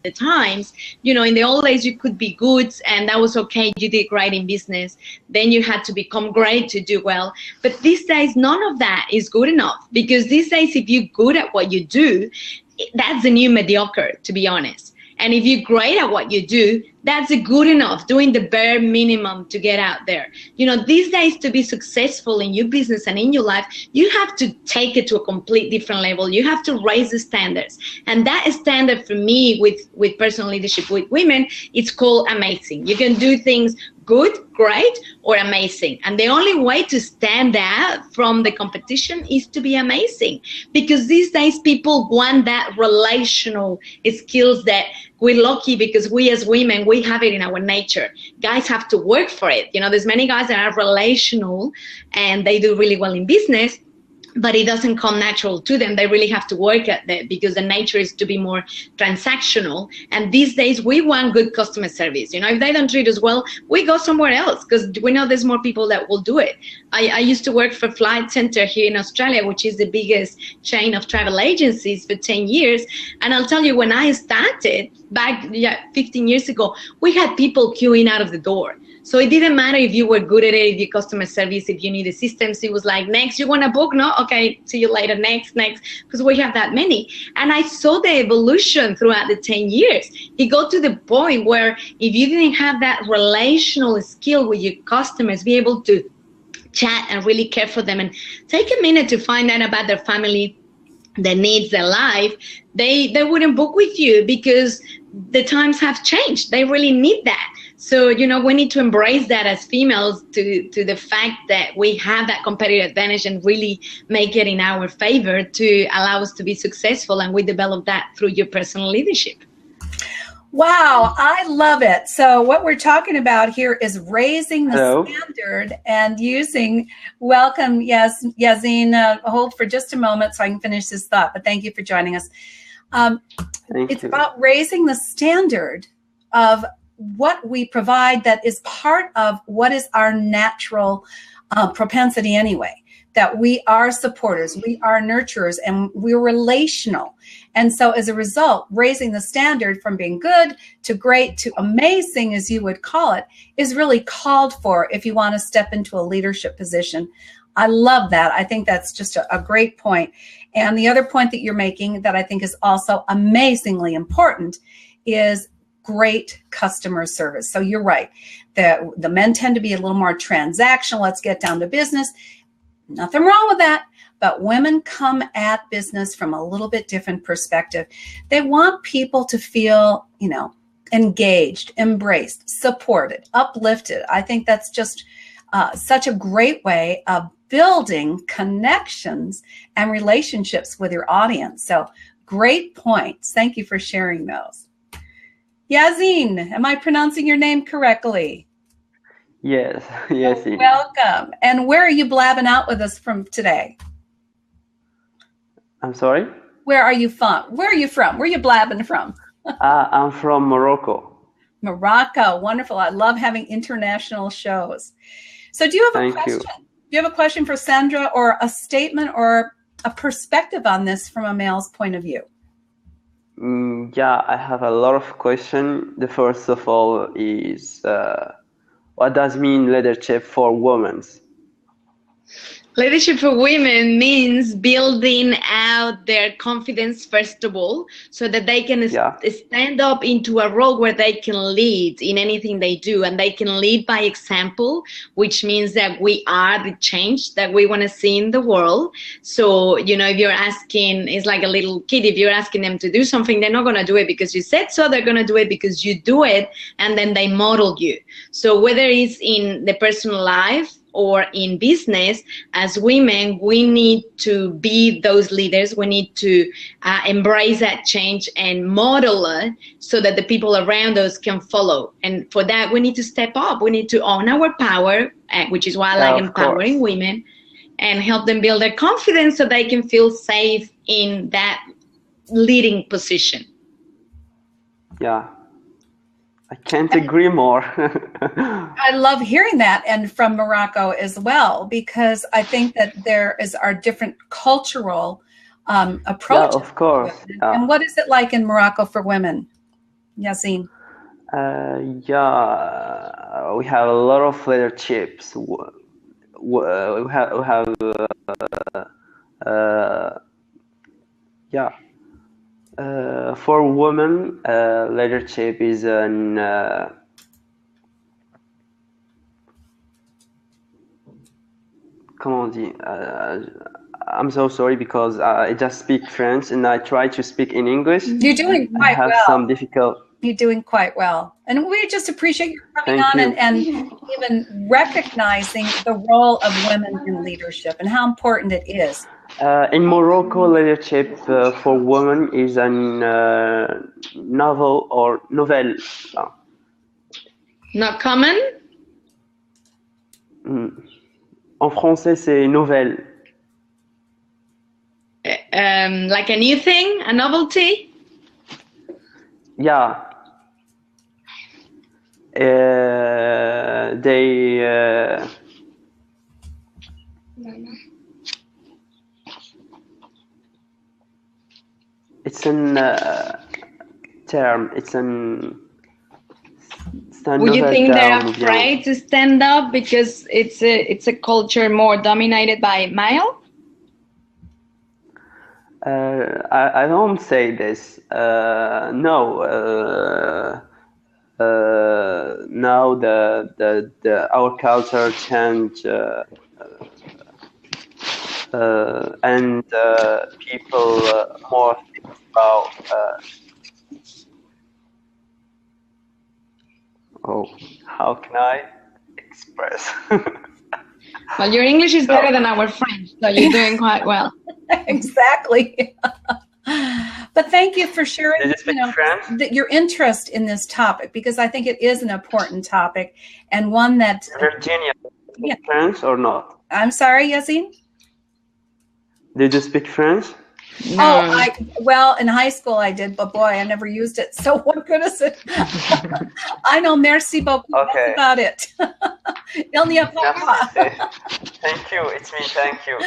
the times. You know, in the old days, you could be good and that was okay. You did great in business. Then you had to become great to do well. But these days, none of that is good enough, because these days, if you're good at what you do, that's the new mediocre, to be honest. And if you're great at what you do, that's a good enough, doing the bare minimum to get out there. You know, these days, to be successful in your business and in your life, you have to take it to a complete different level. You have to raise the standards. And that standard for me with personal leadership with women, it's called AmaSSing. You can do things good, great, or amazing. And the only way to stand out from the competition is to be amazing. Because these days, people want that relational skills that we're lucky, because we as women, we have it in our nature. Guys have to work for it. You know, there's many guys that are relational and they do really well in business, but it doesn't come natural to them. They really have to work at that, because the nature is to be more transactional. And these days, we want good customer service. You know, if they don't treat us well, we go somewhere else, because we know there's more people that will do it. I used to work for Flight Centre here in Australia, which is the biggest chain of travel agencies, for 10 years. And I'll tell you, when I started back 15 years ago, we had people queuing out of the door. So it didn't matter if you were good at it, if your customer service, if you knew the systems. It was like, next, you want to book? No? Okay, see you later, next, because we have that many. And I saw the evolution throughout the 10 years. It got to the point where if you didn't have that relational skill with your customers, be able to chat and really care for them and take a minute to find out about their family, their needs, their life, they wouldn't book with you, because the times have changed. They really need that. So, you know, we need to embrace that as females, to the fact that we have that competitive advantage and really make it in our favor to allow us to be successful. And we develop that through your personal leadership. Wow, I love it. So what we're talking about here is raising the standard and using, welcome, yes, Yazine, hold for just a moment so I can finish this thought, but thank you for joining us. It's about raising the standard of what we provide that is part of what is our natural propensity anyway, that we are supporters, we are nurturers, and we're relational. And so as a result, raising the standard from being good to great to amazing, as you would call it, is really called for if you want to step into a leadership position. I love that. I think that's just a great point. And the other point that you're making that I think is also amazingly important is great customer service. So you're right. The men tend to be a little more transactional. Let's get down to business. Nothing wrong with that. But women come at business from a little bit different perspective. They want people to feel, you know, engaged, embraced, supported, uplifted. I think that's just such a great way of building connections and relationships with your audience. So great points. Thank you for sharing those. Yazine, am I pronouncing your name correctly? Yes, yes. Welcome. And where are you blabbing out with us from today? I'm sorry? Where are you from? Where are you from? Where are you blabbing from? I'm from Morocco. Morocco. Wonderful. I love having international shows. So do you have a question? Do you have a question for Sandra, or a statement or a perspective on this from a male's point of view? Yeah, I have a lot of questions. The first of all is, what does mean leadership for women? Leadership for women means building out their confidence, first of all, so that they can stand up into a role where they can lead in anything they do, and they can lead by example, which means that we are the change that we want to see in the world. So, you know, if you're asking, it's like a little kid, if you're asking them to do something, they're not going to do it because you said so, they're going to do it because you do it, and then they model you. So whether it's in the personal life or in business, as women, we need to be those leaders. We need to embrace that change and model it so that the people around us can follow. And for that, we need to step up. We need to own our power, which is why I like empowering women, and help them build their confidence so they can feel safe in that leading position. Yeah. I can't agree more. I love hearing that, and from Morocco as well, because I think that there is our different cultural approach. Yeah, of course. And what is it like in Morocco for women? Yasin? Yeah, we have a lot of leaderships. We have yeah. For women, leadership is an comment on dit? I'm so sorry because I just speak French and I try to speak in English. You're doing I quite have well. some difficult. You're doing quite well. And we just appreciate you coming Thank on you. and even recognizing the role of women in leadership and how important it is. In Morocco, leadership for women is a novel or nouvelle. Not common? En français, c'est nouvelle. Like a new thing, a novelty? Yeah. It's an term. It's an. Would you think they're afraid to stand up because it's a culture more dominated by male? I don't say this. No. Now the our culture change and people more think about how can I express? Well, your English is better than our French, so you're doing quite well. Exactly. But thank you for sharing your interest in this topic, because I think it is an important topic and one that Virginia, speak French or not? I'm sorry, Yasin? Did you speak French? No. Well, in high school I did, but boy, I never used it. So what good is it? I know, merci beaucoup. Okay. That's about it. Il n'y a pas. Thank you. It's me. Thank you.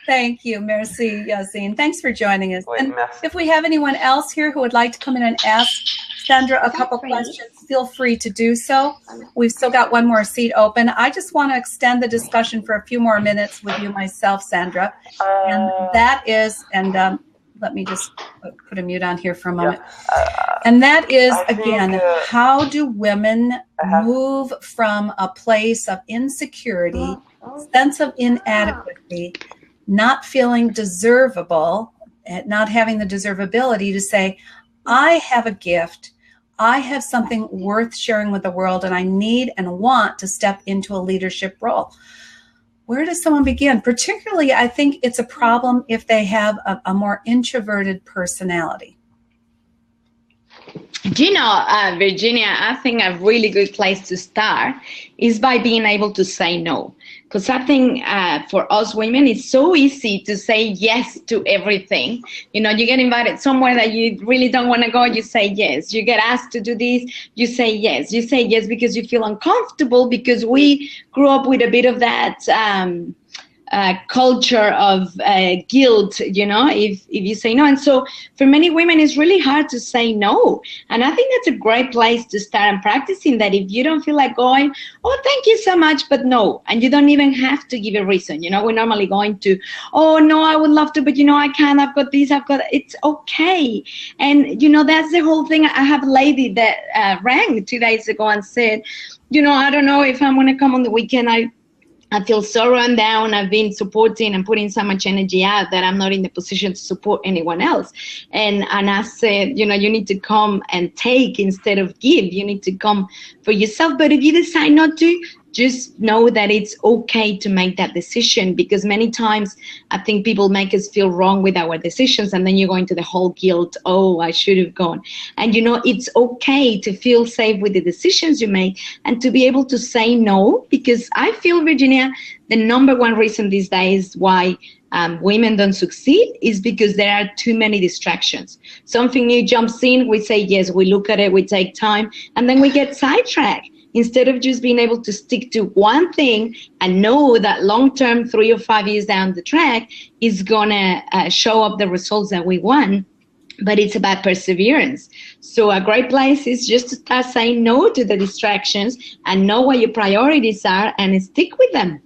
Thank you. Merci, Yasin. Thanks for joining us. Oui, and merci. If we have anyone else here who would like to come in and ask Sandra a couple questions, feel free to do so. We've still got one more seat open. I just want to extend the discussion for a few more minutes with you myself, Sandra. And that is, let me just put a mute on here for a moment. And that is, again, how do women move from a place of insecurity, sense of inadequacy, not feeling deservable, not having the deservability to say, I have a gift, I have something worth sharing with the world, and I need and want to step into a leadership role. Where does someone begin? Particularly, I think it's a problem if they have a more introverted personality. Do you know, Virginia, I think a really good place to start is by being able to say no. Because I think for us women, it's so easy to say yes to everything. You know, you get invited somewhere that you really don't want to go, you say yes. You get asked to do this, you say yes. You say yes because you feel uncomfortable, because we grew up with a bit of that culture of guilt, you know, if you say no. And so for many women, it's really hard to say no. And I think that's a great place to start and practicing that. If you don't feel like going, oh, thank you so much, but no. And you don't even have to give a reason. You know, we're normally going to, oh, no, I would love to, but, you know, I can't. I've got this, I've got, it's okay. And, you know, that's the whole thing. I have a lady that rang 2 days ago and said, you know, I don't know if I'm going to come on the weekend. I feel so run down. I've been supporting and putting so much energy out that I'm not in the position to support anyone else. And I said, you know, you need to come and take instead of give. You need to come for yourself. But if you decide not to, just know that it's okay to make that decision, because many times I think people make us feel wrong with our decisions, and then you go into the whole guilt, oh, I should have gone. And, you know, it's okay to feel safe with the decisions you make and to be able to say no, because I feel, Virginia, the number one reason these days why women don't succeed is because there are too many distractions. Something new jumps in, we say yes, we look at it, we take time, and then we get sidetracked. Instead of just being able to stick to one thing and know that long-term, 3 or 5 years down the track, is going to show up the results that we want, but it's about perseverance. So a great place is just to start saying no to the distractions and know what your priorities are and stick with them.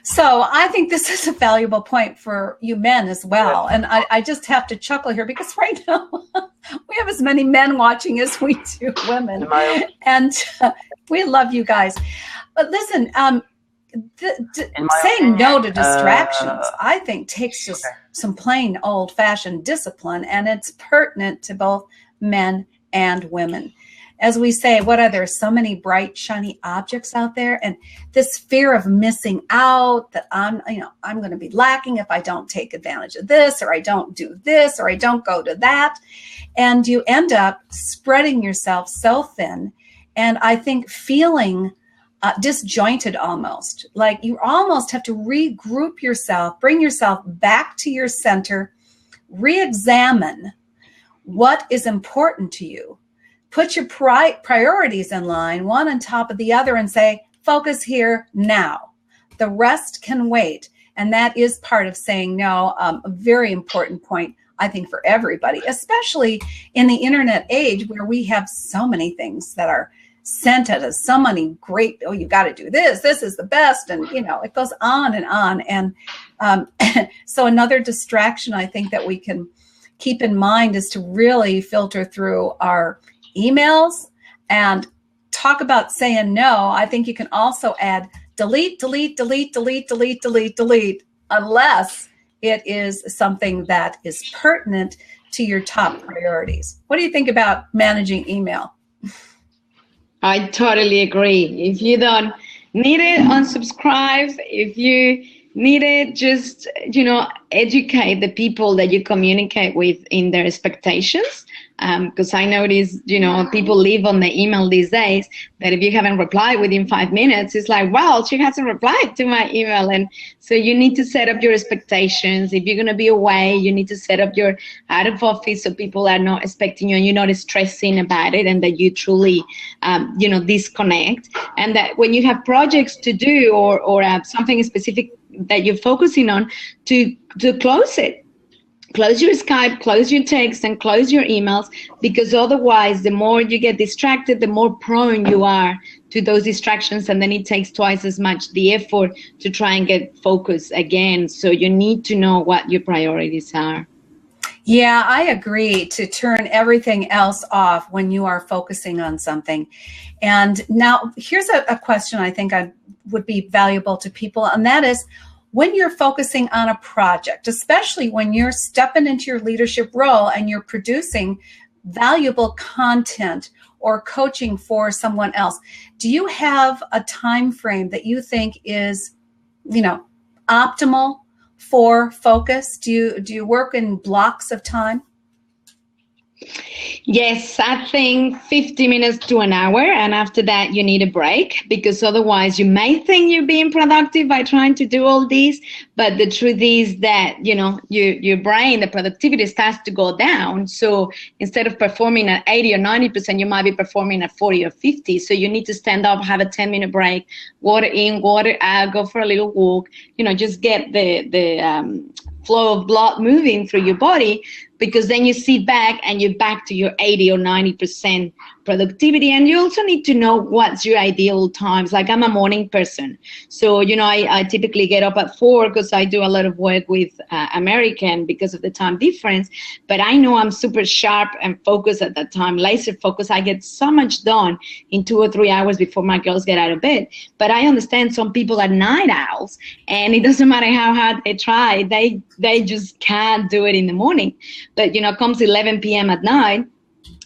So I think this is a valuable point for you men as well. And I just have to chuckle here because right now we have as many men watching as we do women. And we love you guys. But listen, saying no to distractions, I think, takes just some plain old-fashioned discipline, and it's pertinent to both men and women. As we say, what are there so many bright, shiny objects out there, and this fear of missing out, that I'm going to be lacking if I don't take advantage of this, or I don't do this, or I don't go to that, and you end up spreading yourself so thin, and I think feeling disjointed almost, like you almost have to regroup yourself, bring yourself back to your center, re-examine what is important to you. Put your priorities in line, one on top of the other, and say, focus here now. The rest can wait. And that is part of saying no, a very important point, I think, for everybody, especially in the internet age where we have so many things that are sent at us, so many great, you got to do this is the best. And, it goes on and on. And so another distraction I think that we can keep in mind is to really filter through our emails and talk about saying no. I think you can also add delete, unless it is something that is pertinent to your top priorities. What do you think about managing email? I totally agree. If you don't need it, unsubscribe. If you need it, just, educate the people that you communicate with in their expectations. Because I notice, people live on the email these days that if you haven't replied within 5 minutes, it's like, well, she hasn't replied to my email. And so you need to set up your expectations. If you're going to be away, you need to set up your out of office so people are not expecting you and you're not stressing about it, and that you truly, disconnect. And that when you have projects to do or something specific that you're focusing on, to close it. Close your Skype, close your text, and close your emails, because otherwise the more you get distracted, the more prone you are to those distractions, and then it takes twice as much the effort to try and get focused again. So you need to know what your priorities are. Yeah, I agree, to turn everything else off when you are focusing on something. And now here's a question I think would be valuable to people, and that is, when you're focusing on a project, especially when you're stepping into your leadership role and you're producing valuable content or coaching for someone else, do you have a time frame that you think is, optimal for focus? Do you work in blocks of time? Yes, I think 50 minutes to an hour, and after that you need a break, because otherwise you may think you're being productive by trying to do all these, but the truth is that your brain, the productivity starts to go down. So instead of performing at 80 or 90%, you might be performing at 40 or 50. So you need to stand up, have a 10-minute break, water in, water out, go for a little walk, just get the flow of blood moving through your body, because then you sit back and you're back to your 80 or 90% productivity. And you also need to know what's your ideal times. Like, I'm a morning person. So, I typically get up at 4 because I do a lot of work with American because of the time difference. But I know I'm super sharp and focused at that time, laser focused. I get so much done in 2 or 3 hours before my girls get out of bed. But I understand some people are night owls, and it doesn't matter how hard they try. They just can't do it in the morning. But, comes 11 p.m. at night,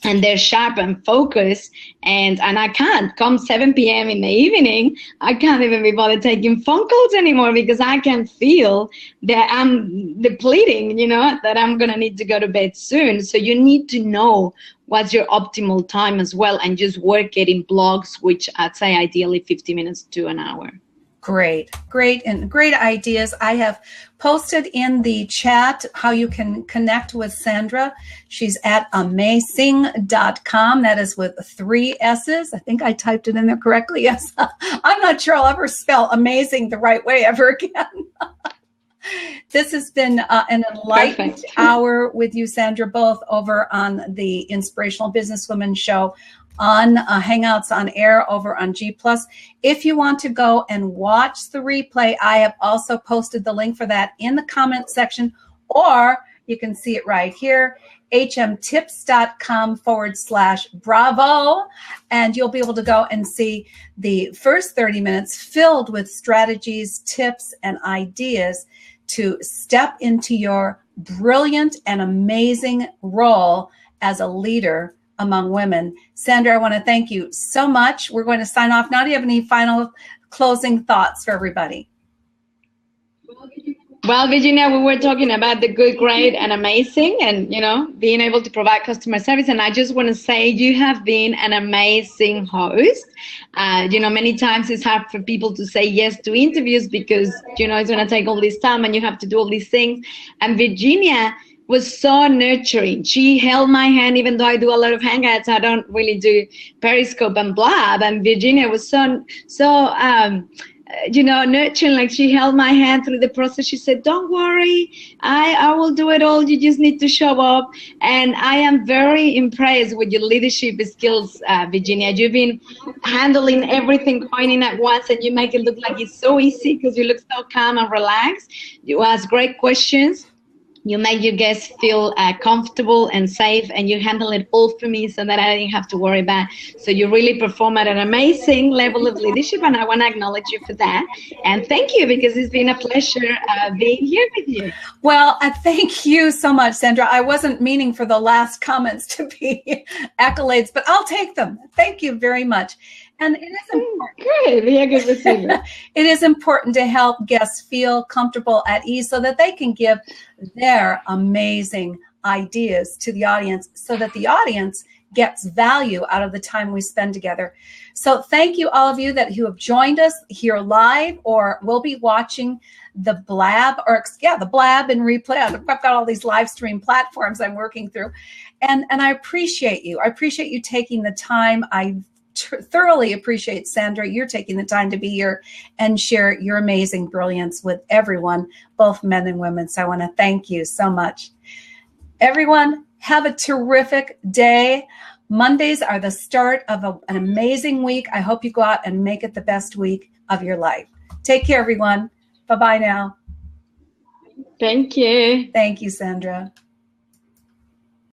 and they're sharp and focused, and I can't. Come 7 p.m. in the evening, I can't even be bothered taking phone calls anymore, because I can feel that I'm depleting, that I'm going to need to go to bed soon. So you need to know what's your optimal time as well, and just work it in blocks, which I'd say ideally 50 minutes to an hour. Great ideas. I have posted in the chat how you can connect with Sandra. She's at AmaSSSing.com. That is with 3 S's. I think I typed it in there correctly. Yes. I'm not sure I'll ever spell amazing the right way ever again. This has been an enlightened hour with you, Sandra, both over on the Inspirational Businesswoman show, on Hangouts on Air over on G+. If you want to go and watch the replay, I have also posted the link for that in the comment section, or you can see it right here, hmtips.com/bravo, and you'll be able to go and see the first 30 minutes filled with strategies, tips, and ideas to step into your brilliant and amazing role as a leader among women. Sandra, I want to thank you so much. We're going to sign off now. Do you have any final closing thoughts for everybody? Well, Virginia, we were talking about the good, great, and amazing, and, you know, being able to provide customer service. And I just want to say you have been an amazing host. You know, many times it's hard for people to say yes to interviews because, you know, it's going to take all this time and you have to do all these things. And Virginia was so nurturing. She held my hand, even though I do a lot of Hangouts. I don't really do Periscope and Blab. And Virginia was so you know, nurturing. Like, she held my hand through the process. She said, don't worry, I will do it all. You just need to show up. And I am very impressed with your leadership skills, Virginia. You've been handling everything going in at once, and you make it look like it's so easy because you look so calm and relaxed. You ask great questions. You make your guests feel comfortable and safe, and you handle it all for me so that I didn't have to worry about. So you really perform at an amazing level of leadership, and I want to acknowledge you for that. And thank you, because it's been a pleasure being here with you. Well, thank you so much, Sandra. I wasn't meaning for the last comments to be accolades, but I'll take them. Thank you very much. And it is important. Good. Yeah, good to see you. It is important to help guests feel comfortable at ease so that they can give their amazing ideas to the audience, so that the audience gets value out of the time we spend together. So thank you, all of you who have joined us here live or will be watching the Blab, the Blab and replay. I've got all these live stream platforms I'm working through. And I appreciate you. I appreciate you taking the time. I thoroughly appreciate, Sandra, you're taking the time to be here and share your amazing brilliance with everyone, both men and women. So I want to thank you so much. Everyone, have a terrific day. Mondays are the start of an amazing week. I hope you go out and make it the best week of your life. Take care, everyone. Bye-bye now. Thank you. Thank you, Sandra.